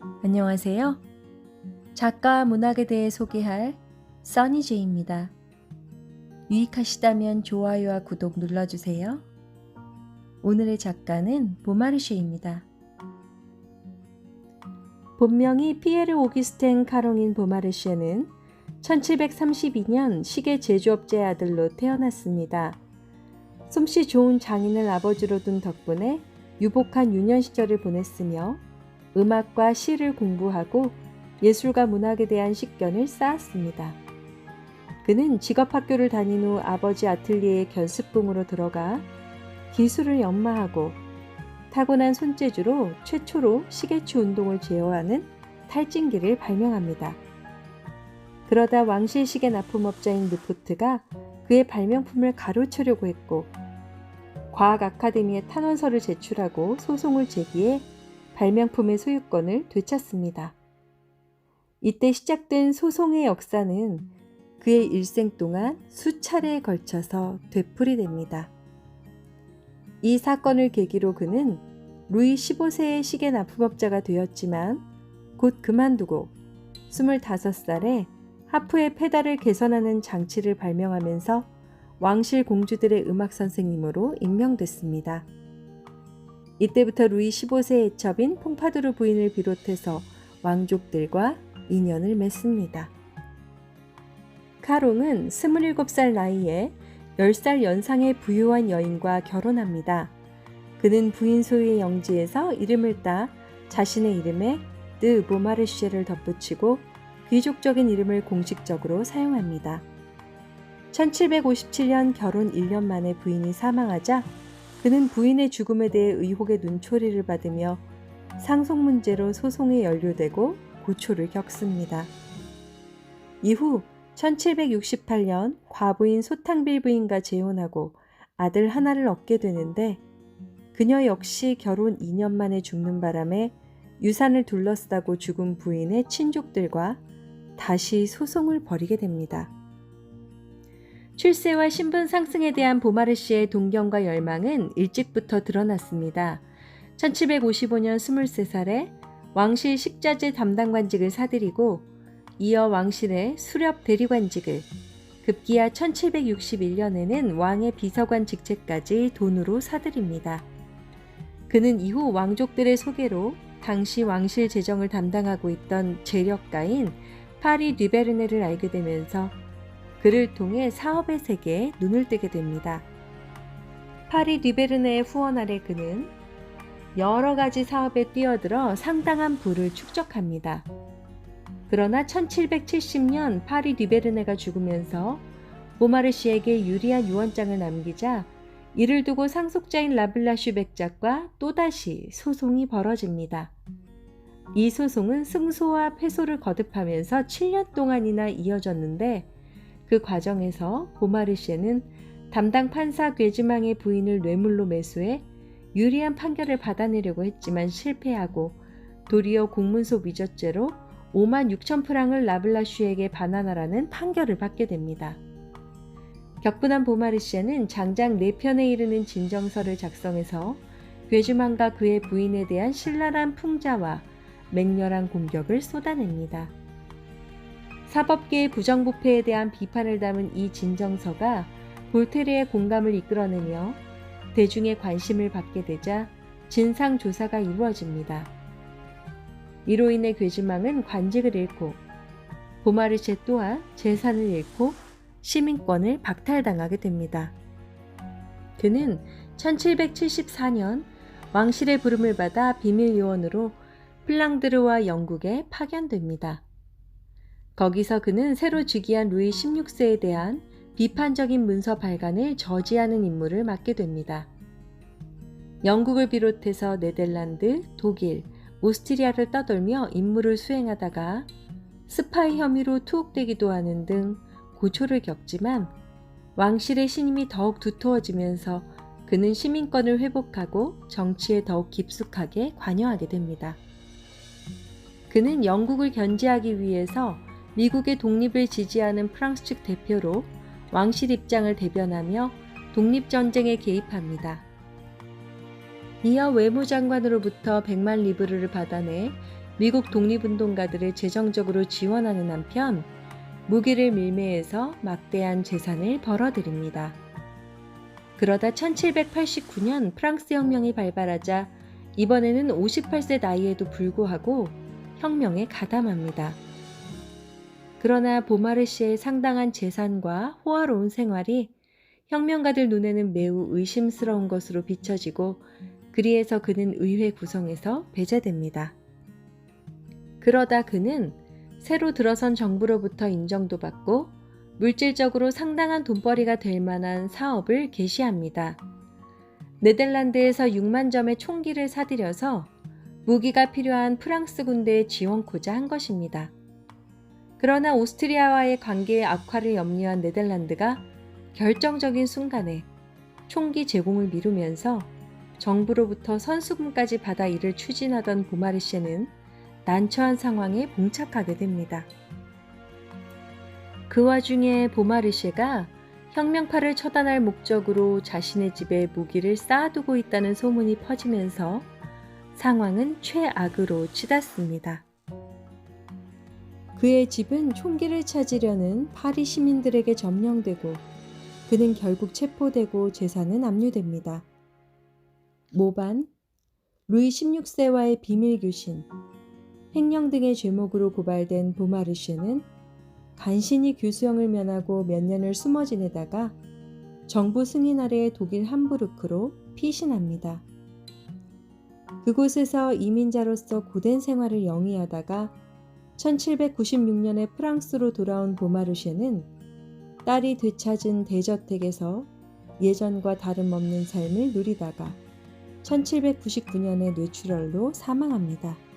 안녕하세요. 작가와 문학에 대해 소개할 써니제이입니다. 유익하시다면 좋아요와 구독 눌러주세요. 오늘의 작가는 보마르쉐입니다. 본명이 피에르 오규스텐 카롱인 보마르쉐는 1732년 시계 제조업자의 아들로 태어났습니다. 솜씨 좋은 장인을 아버지로 둔 덕분에 유복한 유년 시절을 보냈으며 음악과 시를 공부하고 예술과 문학에 대한 식견을 쌓았습니다. 그는 직업학교를 다닌 후 아버지 아틀리에의 견습봉으로 들어가 기술을 연마하고 타고난 손재주로 최초로 시계추 운동을 제어하는 탈진기를 발명합니다. 그러다 왕실 시계 납품업자인 느포트가 그의 발명품을 가로채려고 했고 과학 아카데미에 탄원서를 제출하고 소송을 제기해 발명품의 소유권을 되찾습니다. 이때 시작된 소송의 역사는 그의 일생 동안 수차례에 걸쳐서 되풀이됩니다. 이 사건을 계기로 그는 루이 15세의 시계 납품업자가 되었지만 곧 그만두고 25살에 하프의 페달을 개선하는 장치를 발명하면서 왕실 공주들의 음악 선생님으로 임명됐습니다. 이때부터 루이 15세의 첩인 퐁파두르 부인을 비롯해서 왕족들과 인연을 맺습니다. 카롱은 27살 나이에 10살 연상의 부유한 여인과 결혼합니다. 그는 부인 소유의 영지에서 이름을 따 자신의 이름에 드 보마르쉐를 덧붙이고 귀족적인 이름을 공식적으로 사용합니다. 1757년 결혼 1년 만에 부인이 사망하자 그는 부인의 죽음에 대해 의혹의 눈초리를 받으며 상속 문제로 소송에 연루되고 고초를 겪습니다. 이후 1768년 과부인 소탕빌 부인과 재혼하고 아들 하나를 얻게 되는데 그녀 역시 결혼 2년 만에 죽는 바람에 유산을 둘러싸고 죽은 부인의 친족들과 다시 소송을 벌이게 됩니다. 출세와 신분 상승에 대한 보마르쉐의 동경과 열망은 일찍부터 드러났습니다. 1755년 23살에 왕실 식자재 담당관직을 사들이고 이어 왕실의 수렵 대리관직을, 급기야 1761년에는 왕의 비서관 직책까지 돈으로 사들입니다. 그는 이후 왕족들의 소개로 당시 왕실 재정을 담당하고 있던 재력가인 파리 듀베르네를 알게 되면서 그를 통해 사업의 세계에 눈을 뜨게 됩니다. 파리 듀베르네의 후원 아래 그는 여러 가지 사업에 뛰어들어 상당한 부를 축적합니다. 그러나 1770년 파리 듀베르네가 죽으면서 보마르쉐에게 유리한 유언장을 남기자 이를 두고 상속자인 라블라슈 백작과 또다시 소송이 벌어집니다. 이 소송은 승소와 패소를 거듭하면서 7년 동안이나 이어졌는데 그 과정에서 보마르쉐는 담당 판사 괴즈망의 부인을 뇌물로 매수해 유리한 판결을 받아내려고 했지만 실패하고 도리어 공문서 위조죄로 5만 6천 프랑을 라블라슈에게 반환하라는 판결을 받게 됩니다. 격분한 보마르쉐는 장장 4편에 이르는 진정서를 작성해서 괴즈망과 그의 부인에 대한 신랄한 풍자와 맹렬한 공격을 쏟아냅니다. 사법계의 부정부패에 대한 비판을 담은 이 진정서가 볼테르의 공감을 이끌어내며 대중의 관심을 받게 되자 진상조사가 이루어집니다. 이로 인해 괴즈망은 관직을 잃고 보마르쉐 또한 재산을 잃고 시민권을 박탈당하게 됩니다. 그는 1774년 왕실의 부름을 받아 비밀요원으로 플랑드르와 영국에 파견됩니다. 거기서 그는 새로 즉위한 루이 16세에 대한 비판적인 문서 발간을 저지하는 임무를 맡게 됩니다. 영국을 비롯해서 네덜란드, 독일, 오스트리아를 떠돌며 임무를 수행하다가 스파이 혐의로 투옥되기도 하는 등 고초를 겪지만 왕실의 신임이 더욱 두터워지면서 그는 시민권을 회복하고 정치에 더욱 깊숙하게 관여하게 됩니다. 그는 영국을 견제하기 위해서 미국의 독립을 지지하는 프랑스 측 대표로 왕실 입장을 대변하며 독립전쟁에 개입합니다. 이어 외무장관으로부터 100만 리브르를 받아내 미국 독립운동가들을 재정적으로 지원하는 한편 무기를 밀매해서 막대한 재산을 벌어들입니다. 그러다 1789년 프랑스 혁명이 발발하자 이번에는 58세 나이에도 불구하고 혁명에 가담합니다. 그러나 보마르시의 상당한 재산과 호화로운 생활이 혁명가들 눈에는 매우 의심스러운 것으로 비춰지고 그리해서 그는 의회 구성에서 배제됩니다. 그러다 그는 새로 들어선 정부로부터 인정도 받고 물질적으로 상당한 돈벌이가 될 만한 사업을 개시합니다. 네덜란드에서 6만 점의 총기를 사들여서 무기가 필요한 프랑스 군대에 지원코자 한 것입니다. 그러나 오스트리아와의 관계의 악화를 염려한 네덜란드가 결정적인 순간에 총기 제공을 미루면서 정부로부터 선수금까지 받아 이를 추진하던 보마르쉐는 난처한 상황에 봉착하게 됩니다. 그 와중에 보마르쉐가 혁명파를 처단할 목적으로 자신의 집에 무기를 쌓아두고 있다는 소문이 퍼지면서 상황은 최악으로 치닫습니다. 그의 집은 총기를 찾으려는 파리 시민들에게 점령되고 그는 결국 체포되고 재산은 압류됩니다. 모반, 루이 16세와의 비밀 교신, 횡령 등의 죄목으로 고발된 보마르쉐는 간신히 교수형을 면하고 몇 년을 숨어 지내다가 정부 승인 아래 독일 함부르크로 피신합니다. 그곳에서 이민자로서 고된 생활을 영위하다가 1796년에 프랑스로 돌아온 보마르쉐는 딸이 되찾은 대저택에서 예전과 다름없는 삶을 누리다가 1799년에 뇌출혈로 사망합니다.